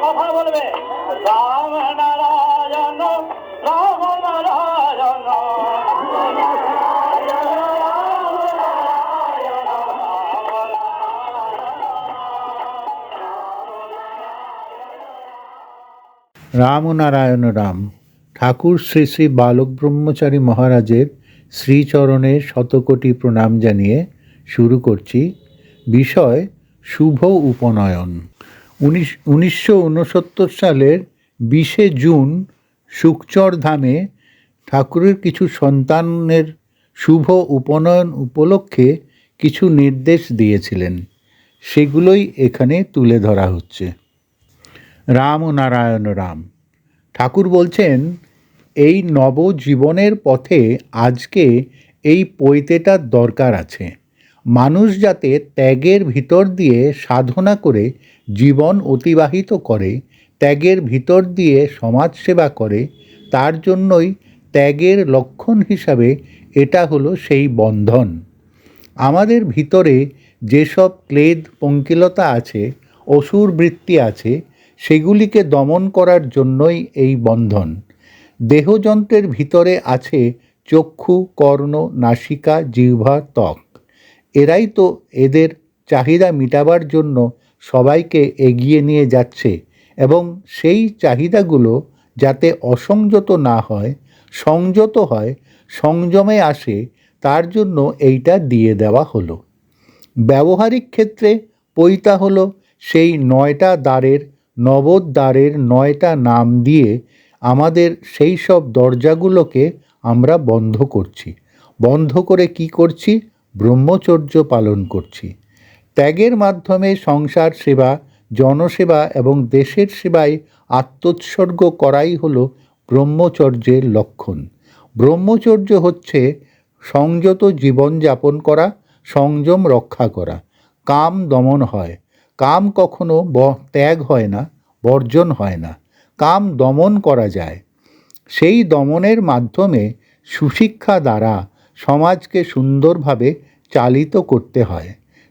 কথা বলবে রাম নারায়ণ রাম নারায়ণ রাম নারায়ণ রাম। ঠাকুর শ্রী শ্রী বালক ব্রহ্মচারী মহারাজের শ্রীচরণে শতকোটি প্রণাম জানিয়ে শুরু করছি। বিষয় শুভ উপনয়ন। 1969 সালের 20শে জুন শুকচর ধামে ঠাকুরের কিছু সন্তানের শুভ উপনয়ন উপলক্ষে কিছু নির্দেশ দিয়েছিলেন, সেগুলোই এখানে তুলে ধরা হচ্ছে। রাম নারায়ণ রাম। ঠাকুর বলছেন, এই নবজীবনের পথে আজকে এই পৈতেটার দরকার আছে। মানুষ যাতে ত্যাগের ভিতর দিয়ে সাধনা করে জীবন অতিবাহিত করে, ত্যাগের ভিতর দিয়ে সমাজসেবা করে, তার জন্যই ত্যাগের লক্ষণ হিসাবে এটা হলো সেই বন্ধন। আমাদের ভিতরে যেসব ক্লেদ পঙ্কিলতা আছে, অসুর বৃত্তি আছে, সেগুলিকে দমন করার জন্যই এই বন্ধন। দেহযন্ত্রের ভিতরে আছে চক্ষু, কর্ণ, নাসিকা, জিহ্বা, ত্বক। এরাই তো এদের চাহিদা মিটাবার জন্য সবাইকে এগিয়ে নিয়ে যাচ্ছে, এবং সেই চাহিদাগুলো যাতে অসংযত না হয়, সংযত হয়, সংযমে আসে, তার জন্য এইটা দিয়ে দেওয়া হলো। ব্যবহারিক ক্ষেত্রে পৈতা হলো সেই 9টা দ্বারের, নবদ্বারের 9টা নাম দিয়ে আমাদের সেই সব দরজাগুলোকে আমরা বন্ধ করছি। বন্ধ করে কি করছি? ব্রহ্মচর্য পালন করছি। ত্যাগের মাধ্যমে সংসার সেবা, জনসেবা এবং দেশের সেবায় আত্মোৎসর্গ করাই হলো ব্রহ্মচর্যের লক্ষণ। ব্রহ্মচর্য হচ্ছে সংযত জীবনযাপন করা, সংযম রক্ষা করা। কাম দমন হয়। কাম কখনো ত্যাগ হয় না, বর্জন হয় না। কাম দমন করা যায়। সেই দমনের মাধ্যমে সুশিক্ষা দ্বারা সমাজকে সুন্দরভাবে চালিত করতে হয়।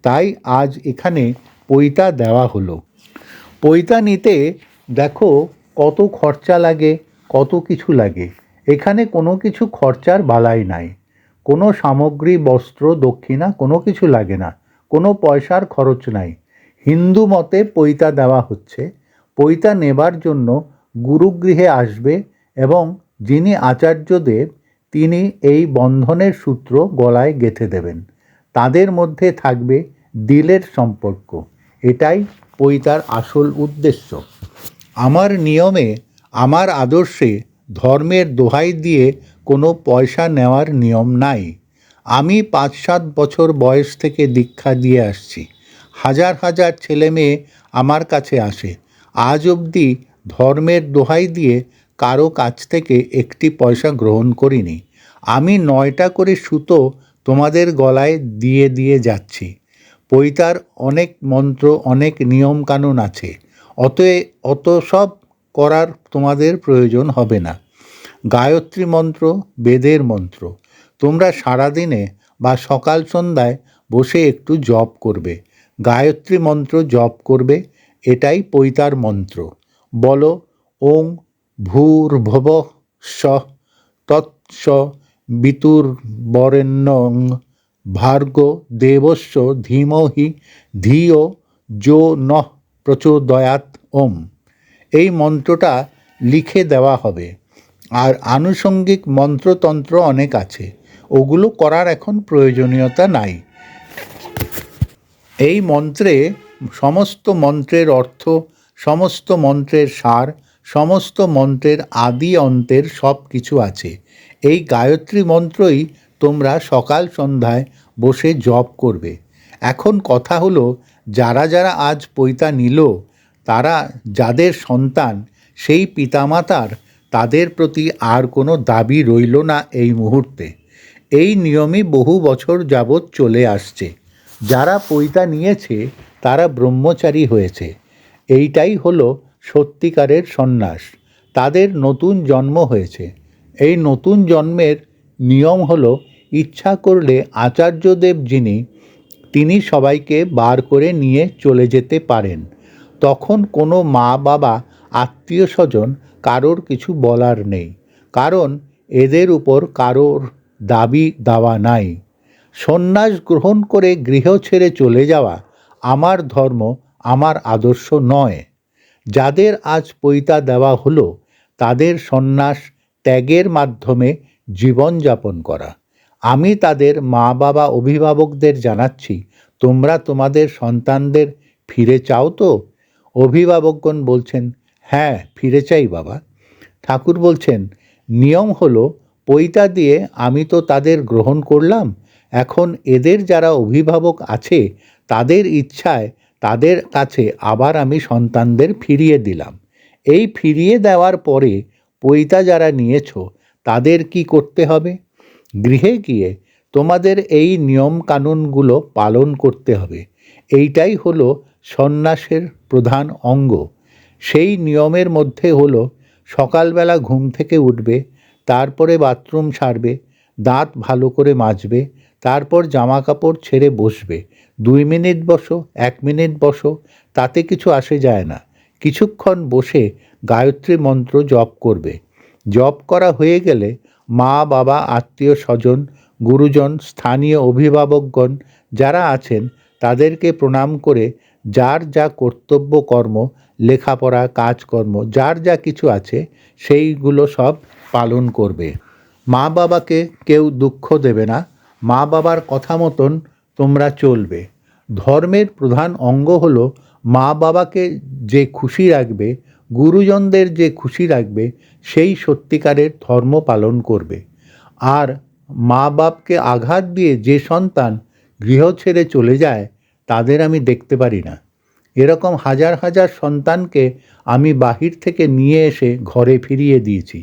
তাই আজ এখানে পৈতা দেওয়া হলো। পৈতা নিতে দেখো কত খরচা লাগে, কত কিছু লাগে। এখানে কোনো কিছু খরচার বালাই নাই। কোনো সামগ্রী, বস্ত্র, দক্ষিণা কোনো কিছু লাগে না। কোনো পয়সার খরচ নাই। হিন্দু মতে পৈতা দেওয়া হচ্ছে। পৈতা নেবার জন্য গুরুগৃহে আসবে এবং যিনি আচার্যদেব, তিনি এই বন্ধনের সূত্র গলায় গেঁথে দেবেন। তাদের মধ্যে থাকবে দিলের সম্পর্ক। এটাই পৈতার আসল উদ্দেশ্য। আমার নিয়মে, আমার আদর্শে ধর্মের দোহাই দিয়ে কোনো পয়সা নেওয়ার নিয়ম নাই। আমি 5-7 বছর বয়স থেকে দীক্ষা দিয়ে আসছি। হাজার হাজার ছেলে মেয়ে আমার কাছে আসে। আজ অবধি ধর্মের দোহাই দিয়ে কারো কাছ থেকে একটি পয়সা গ্রহণ করিনি। আমি 9টা করে সুতো তোমাদের গলায় দিয়ে দিয়ে যাচ্ছি। পৈতার অনেক মন্ত্র, অনেক নিয়মকানুন আছে। অত সব করার তোমাদের প্রয়োজন হবে না। গায়ত্রী মন্ত্র বেদের মন্ত্র। তোমরা সারাদিনে বা সকাল সন্ধ্যায় বসে একটু জপ করবে। গায়ত্রী মন্ত্র জপ করবে। এটাই পৈতার মন্ত্র। বলো, ওং ভূর্ভুবঃ স্বঃ তৎস বিতুর্বরেণ্যং ভার্গো দেবস্য ধীমহি ধিয়ো যো নঃ প্রচোদয়াৎ ওম। এই মন্ত্রটা লিখে দেওয়া হবে। আর আনুষঙ্গিক মন্ত্রতন্ত্র অনেক আছে, ওগুলো করার এখন প্রয়োজনীয়তা নাই। এই মন্ত্রে সমস্ত মন্ত্রের অর্থ, সমস্ত মন্ত্রের সার, সমস্ত মন্ত্রের আদি অন্তের সব কিছু আছে। এই গায়ত্রী মন্ত্রই তোমরা সকাল সন্ধ্যায় বসে জপ করবে। এখন কথা হলো, যারা যারা আজ পৈতা নিল, তারা যাদের সন্তান, সেই পিতামাতার তাদের প্রতি আর কোনো দাবি রইল না এই মুহূর্তে। এই নিয়মই বহু বছর যাবৎ চলে আসছে। যারা পৈতা নিয়েছে তারা ব্রহ্মচারী হয়েছে। এইটাই হলো সত্যিকারের সন্ন্যাস। তাদের নতুন জন্ম হয়েছে। এই নতুন জন্মের নিয়ম হলো, ইচ্ছা করলে আচার্যদেব যিনি, তিনি সবাইকে বার করে নিয়ে চলে যেতে পারেন। তখন কোনো মা বাবা, আত্মীয় স্বজন কারোর কিছু বলার নেই, কারণ এদের উপর কারোর দাবি দাওয়া নাই। সন্ন্যাস গ্রহণ করে গৃহ ছেড়ে চলে যাওয়া আমার ধর্ম, আমার আদর্শ নয়। যাদের আজ পৈতা দেওয়া হলো, তাদের সন্ন্যাস ত্যাগের মাধ্যমে জীবনযাপন করা। আমি তাদের মা বাবা, অভিভাবকদের জানাচ্ছি, তোমরা তোমাদের সন্তানদের ফিরে চাও তো? অভিভাবকগণ বলছেন, হ্যাঁ ফিরে চাই বাবা। ঠাকুর বলছেন, নিয়ম হলো, পৈতা দিয়ে আমি তো তাদের গ্রহণ করলাম, এখন এদের যারা অভিভাবক আছে তাদের ইচ্ছায় তাদের কাছে আবার আমি সন্তানদের ফিরিয়ে দিলাম। এই ফিরিয়ে দেওয়ার পরে পৈতা যারা নিয়েছ তাদের কি করতে হবে? গৃহে গিয়ে তোমাদের এই নিয়ম কানুনগুলো পালন করতে হবে। এইটাই হলো সন্ন্যাসের প্রধান অঙ্গ। সেই নিয়মের মধ্যে হলো, সকালবেলা ঘুম থেকে উঠবে, তারপরে বাথরুম সারবে, দাঁত ভালো করে মাজবে, তারপর জামা কাপড় ছেড়ে বসবে। 2 মিনিট বসো, 1 মিনিট বসো, তাতে কিছু আসে যায় না। কিছুক্ষণ বসে গায়ত্রী মন্ত্র জপ করবে। জপ করা হয়ে গেলে মা বাবা, আত্মীয় স্বজন, গুরুজন, স্থানীয় অভিভাবকগণ যারা আছেন তাদেরকে প্রণাম করে যার যা কর্তব্য কর্ম, লেখাপড়া, কাজকর্ম, যার যা কিছু আছে সেইগুলো সব পালন করবে। মা বাবাকে কেউ দুঃখ দেবে না। মা বাবার কথা মতন তোমরা চলবে। ধর্মের প্রধান অঙ্গ হলো, মা বাবাকে যে খুশি রাখবে, গুরুজনদের যে খুশি রাখবে, সেই সত্যিকারের ধর্ম পালন করবে। আর মা বাপকে আঘাত দিয়ে যে সন্তান গৃহ ছেড়ে চলে যায়, তাদের আমি দেখতে পারি না। এরকম হাজার হাজার সন্তানকে আমি বাহির থেকে নিয়ে এসে ঘরে ফিরিয়ে দিয়েছি।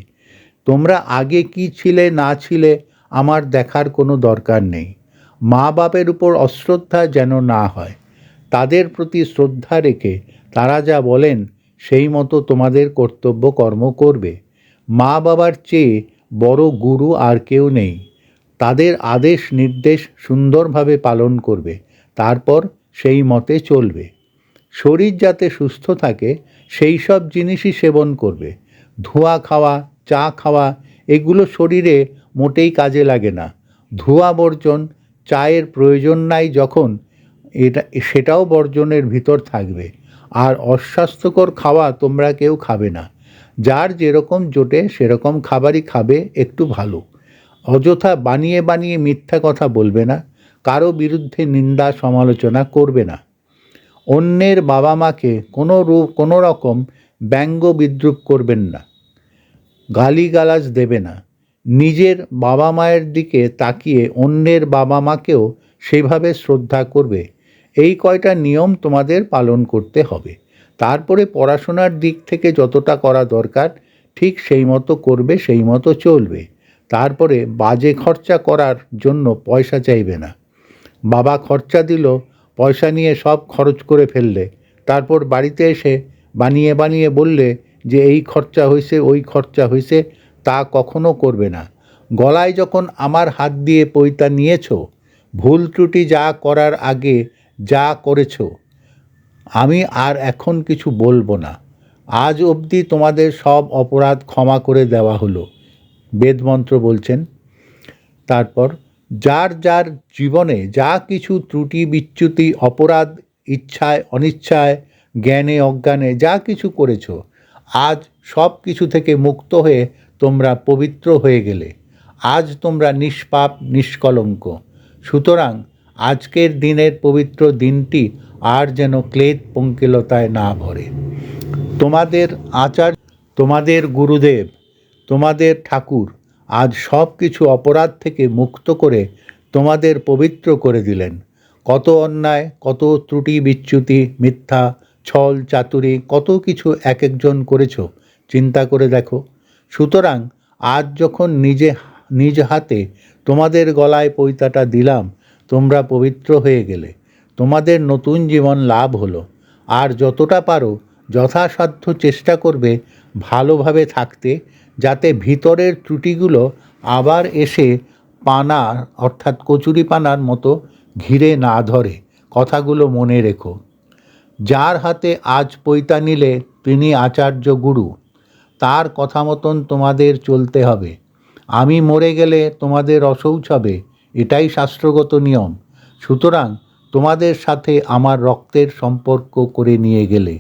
তোমরা আগে কি ছিলে না ছিলে আমার দেখার কোনো দরকার নেই। মা বাপের উপর অশ্রদ্ধা যেন না হয়। তাদের প্রতি শ্রদ্ধা রেখে তারা যা বলেন সেই মতো তোমাদের কর্তব্য কর্ম করবে। মা বাবার চেয়ে বড় গুরু আর কেউ নেই। তাদের আদেশ নির্দেশ সুন্দরভাবে পালন করবে, তারপর সেই মতে চলবে। শরীর যাতে সুস্থ থাকে সেই সব জিনিসই সেবন করবে। ধোঁয়া খাওয়া, চা খাওয়া, এগুলো শরীরে মোটেই কাজে লাগে না। ধোঁয়া বর্জন, চায়ের প্রয়োজন নাই যখন, সেটাও বর্জনের ভিতর থাকবে। আর অস্বাস্থ্যকর খাওয়া তোমরা কেউ খাবে না। যার যেরকম জোটে সেরকম খাবারই খাবে, একটু ভালো। অযথা বানিয়ে বানিয়ে মিথ্যা কথা বলবে না। কারো বিরুদ্ধে নিন্দা সমালোচনা করবে না। অন্যের বাবা মাকে কোনো রকম ব্যঙ্গ বিদ্রূপ করবেন না। গালিগালাজ দেবে না। নিজের বাবা মায়ের দিকে তাকিয়ে অন্যের বাবা মাকেও সেভাবে শ্রদ্ধা করবে। এই কয়টা নিয়ম তোমাদের পালন করতে হবে। তারপরে পড়াশোনার দিক থেকে যতটা করা দরকার ঠিক সেই মতো করবে, সেই মতো চলবে। তারপরে বাজে খরচা করার জন্য পয়সা চাইবে না। বাবা খরচা দিল, পয়সা নিয়ে সব খরচ করে ফেললে, তারপর বাড়িতে এসে বানিয়ে বানিয়ে বললে যে এই খরচা হয়েছে, ওই খরচা হয়েছে, তা কখনো করবে না। গলায় যখন আমার হাত দিয়ে পৈতা নিয়েছ, ভুল ত্রুটি যা করার আগে যা করেছ, আমি আর এখন কিছু বলবো না। আজ অবধি তোমাদের সব অপরাধ ক্ষমা করে দেওয়া হলো, বেদমন্ত্র বলছেন। তারপর যার যার জীবনে যা কিছু ত্রুটি বিচ্যুতি, অপরাধ, ইচ্ছায় অনিচ্ছায়, জ্ঞানে অজ্ঞানে যা কিছু করেছ, আজ সব কিছু থেকে মুক্ত হয়ে তোমরা পবিত্র হয়ে গেলে। আজ তোমরা নিষ্পাপ, নিষ্কলঙ্ক। সুতরাং আজকের দিনের পবিত্র দিনটি আর যেন ক্লেদ পঙ্কিলতায় না ভরে। তোমাদের আচার্য, তোমাদের গুরুদেব, তোমাদের ঠাকুর আজ সব কিছু অপরাধ থেকে মুক্ত করে তোমাদের পবিত্র করে দিলেন। কত অন্যায়, কত ত্রুটি বিচ্যুতি, মিথ্যা, ছল চাতুরি, কত কিছু এক একজন করেছ, চিন্তা করে দেখো। সুতরাং আজ যখন নিজ হাতে তোমাদের গলায় পৈতাটা দিলাম, তোমরা পবিত্র হয়ে গেলে, তোমাদের নতুন জীবন লাভ হলো। আর যতটা পারো যথাসাধ্য চেষ্টা করবে ভালোভাবে থাকতে, যাতে ভিতরের ত্রুটিগুলো আবার এসে পানা অর্থাৎ কচুরিপানার মতো ঘিরে না ধরে। কথাগুলো মনে রেখো। যার হাতে আজ পৈতা নিলে তিনি আচার্য গুরু। তার কথা মতন তোমাদের চলতে হবে। আমি মরে গেলে তোমাদের অশৌচ হবে, এটাই শাস্ত্রগত নিয়ম। সুতরাং তোমাদের সাথে আমার রক্তের সম্পর্ক করে নিয়ে গেলে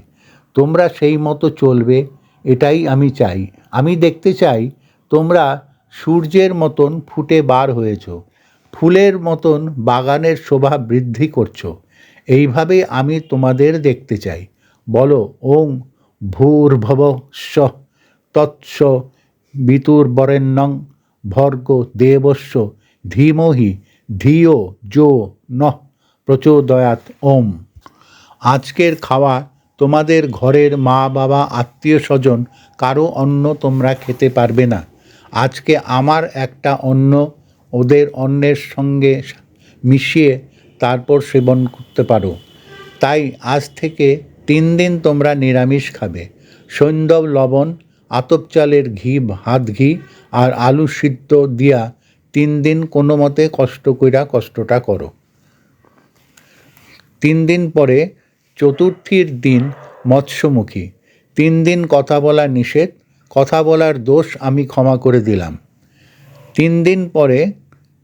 তোমরা সেই মতো চলবে, এটাই আমি চাই। আমি দেখতে চাই তোমরা সূর্যের মতন ফুটে বার হয়েছ, ফুলের মতন বাগানের শোভা বৃদ্ধি করছো। এইভাবে আমি তোমাদের দেখতে চাই। বলো ওং ভূর্ভুবঃ তৎস বিতুর্বরেণ্যং ভর্গো দেবস্য ধীমহি ধিয়ো যো নঃ প্রচোদয়াৎ। ওম। আজকের খাওয়া তোমাদের ঘরের মা বাবা আত্মীয় স্বজন কারো অন্ন তোমরা খেতে পারবে না। আজকে আমার একটা অন্ন ওদের অন্নের সঙ্গে মিশিয়ে তারপর সেবন করতে পারো। তাই আজ থেকে 3 দিন তোমরা নিরামিষ খাবে। সৈন্দব লবণ, আতপ চালের ঘি, ভাত ঘি আর আলু সিদ্ধ দিয়া 3 দিন কোনো মতে কষ্টটা করো। 3 দিন পরে চতুর্থীর দিন মৎস্যমুখী। 3 দিন কথা বলা নিষেধ, কথা বলার দোষ আমি ক্ষমা করে দিলাম। 3 দিন পরে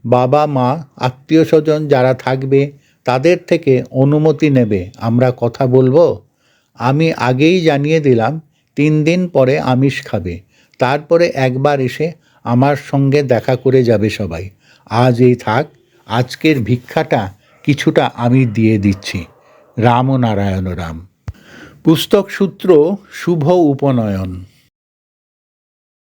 বাবা মা আত্মীয় স্বজন যারা থাকবে তাদের থেকে অনুমতি নেবে আমরা কথা বলবো। আমি আগেই জানিয়ে দিলাম 3 দিন পরে আমিষ খাবে। তারপরে একবার এসে আমার সঙ্গে দেখা করে যাবে সবাই। আজ এই থাক, আজকের ভিক্ষাটা কিছুটা আমি দিয়ে দিচ্ছি। রাম নারায়ণ রাম। পুস্তক সূত্র শুভ উপনয়ন।